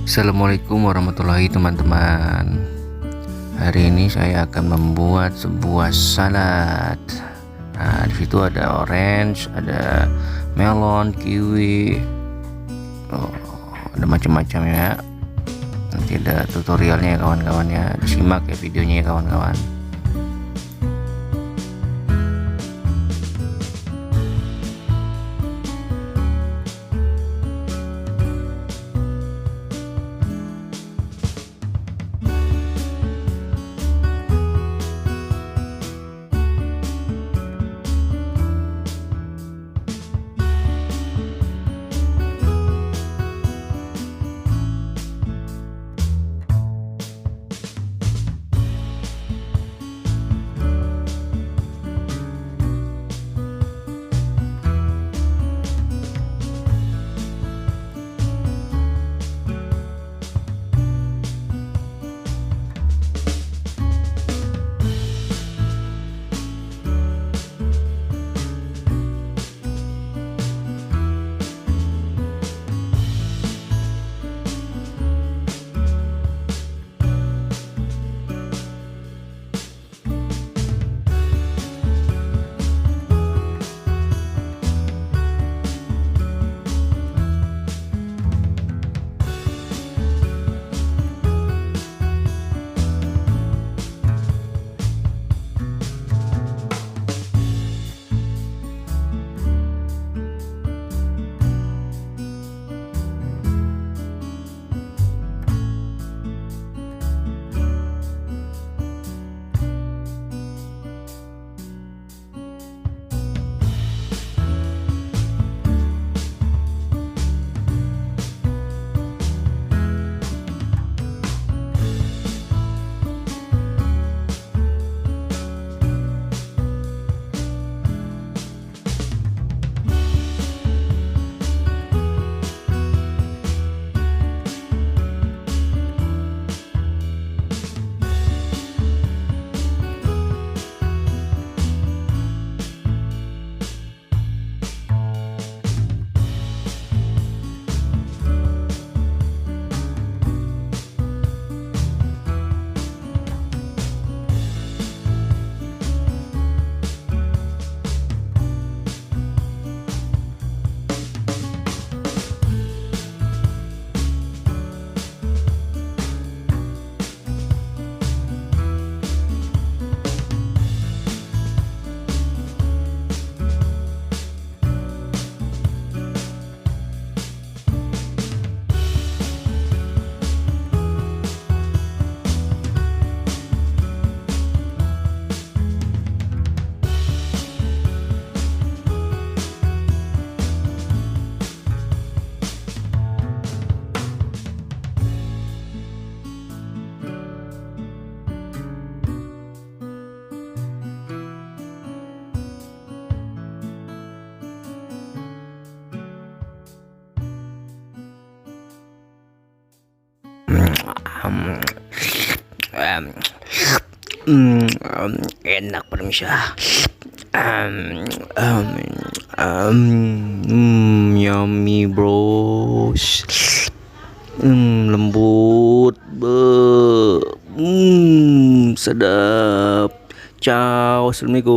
Assalamualaikum warahmatullahi teman-teman. Hari ini saya akan membuat sebuah salad. Nah, di situ ada orange, ada melon, kiwi, ada macam-macam ya. Nanti ada tutorialnya ya kawan-kawan ya. Disimak ya videonya ya kawan-kawan. Enak pemirsa. Yummy bros. Lembut, sedap. Ciao, assalamualaikum.